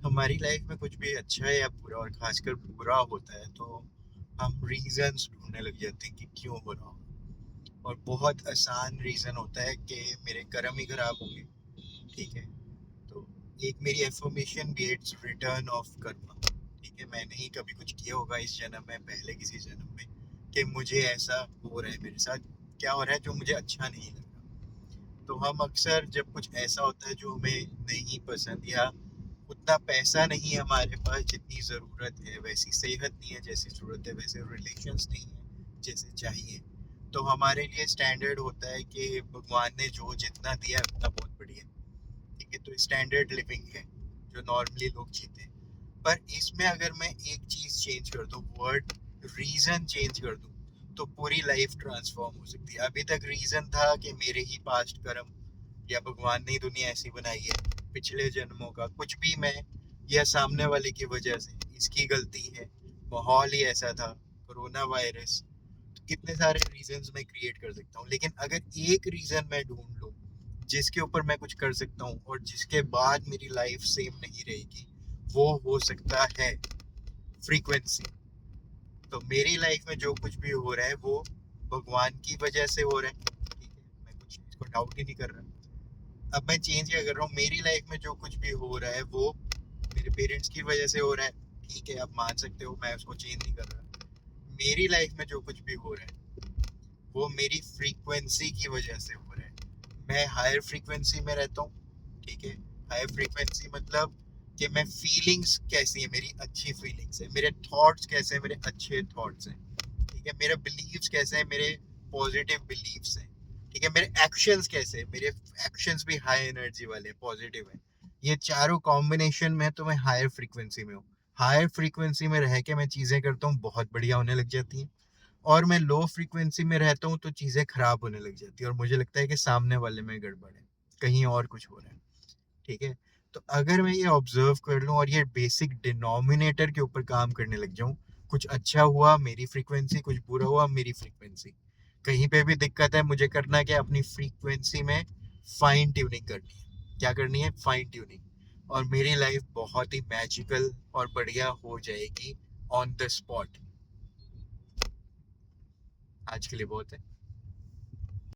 हमारी लाइफ में कुछ भी अच्छा या बुरा और खासकर बुरा होता है तो हम रीजंस ढूंढने लग जाते हैं कि क्यों हो रहा हो। और बहुत आसान रीजन होता है कि मेरे कर्म ही खराब होंगे। ठीक है, तो एक मेरी एफर्मेशन भी इट्स रिटर्न ऑफ कर्मा। ठीक है, मैंने ही कभी कुछ किया होगा इस जन्म में, पहले किसी जन्म में, कि मुझे ऐसा हो रहा है, मेरे साथ क्या हो रहा है जो मुझे अच्छा नहीं लग रहा। तो हम अक्सर जब कुछ ऐसा होता है जो हमें नहीं पसंद, या उतना पैसा नहीं है हमारे पास जितनी ज़रूरत है, वैसी सेहत नहीं है जैसी ज़रूरत है, वैसे रिलेशंस नहीं है जैसे चाहिए, तो हमारे लिए स्टैंडर्ड होता है कि भगवान ने जो जितना दिया है उतना बहुत बढ़िया है। ठीक है, तो स्टैंडर्ड लिविंग है जो नॉर्मली लोग जीते हैं। पर इसमें अगर मैं एक चीज़ चेंज कर दूँ, वर्ड रीज़न चेंज कर दूँ, तो पूरी लाइफ ट्रांसफॉर्म हो सकती है। अभी तक रीज़न था कि मेरे ही पास्ट कर्म, या भगवान ने ही दुनिया ऐसी बनाई है, पिछले जन्मों का कुछ भी मैं, या सामने वाले की वजह से, इसकी गलती है, माहौल ही ऐसा था, कोरोना वायरस, तो कितने सारे रीजंस मैं क्रिएट कर सकता हूँ। लेकिन अगर एक रीजन मैं ढूंढ लूँ जिसके ऊपर मैं कुछ कर सकता हूँ और जिसके बाद मेरी लाइफ सेम नहीं रहेगी, वो हो सकता है फ्रीक्वेंसी। तो मेरी लाइफ में जो कुछ भी हो रहा है वो भगवान की वजह से हो रहा है। ठीक है, मैं कुछ इसको डाउट ही नहीं कर रहा। अब मैं चेंज क्या कर रहा हूँ, मेरी लाइफ में जो कुछ भी हो रहा है वो मेरे पेरेंट्स की वजह से हो रहा है। ठीक है, आप मान सकते हो, मैं उसको चेंज नहीं कर रहा। मेरी लाइफ में जो कुछ भी हो रहा है वो मेरी फ्रीक्वेंसी की वजह से हो रहा है। मैं हायर फ्रीक्वेंसी में रहता हूँ। ठीक है, हायर फ्रीक्वेंसी मतलब कि मैं फीलिंग्स कैसी है, मेरी अच्छी फीलिंग्स है, मेरे थॉट्स कैसे हैं, मेरे अच्छे थॉट्स हैं। ठीक है, मेरे बिलीव्स कैसे हैं, मेरे पॉजिटिव बिलीव्स हैं। ठीक है, मेरे एक्शंस कैसे हैं, मेरे एक्शंस भी हाई एनर्जी वाले पॉजिटिव हैं। ये चारों कॉम्बिनेशन में तो मैं हायर फ्रीक्वेंसी में हूँ। हायर फ्रीक्वेंसी में रह के मैं चीज़ें करता हूँ, बहुत बढ़िया होने लग जाती हैं। और मैं लो फ्रीक्वेंसी में रहता हूँ तो चीज़ें खराब होने लग जाती है और मुझे लगता है कि सामने वाले में गड़बड़ है, कहीं और कुछ हो रहा है। ठीक है, तो अगर मैं ये ऑब्जर्व कर लूँ और ये बेसिक डिनोमिनेटर के ऊपर काम करने लग जाऊँ, कुछ अच्छा हुआ मेरी फ्रीक्वेंसी, कुछ बुरा हुआ मेरी फ्रीक्वेंसी, कहीं पे भी दिक्कत है, मुझे करना क्या, अपनी फ्रीक्वेंसी में फाइन ट्यूनिंग करनी है। क्या करनी है? Fine tuning. और मेरी लाइफ बहुत ही मैजिकल और बढ़िया हो जाएगी ऑन द स्पॉट। आज के लिए बहुत है।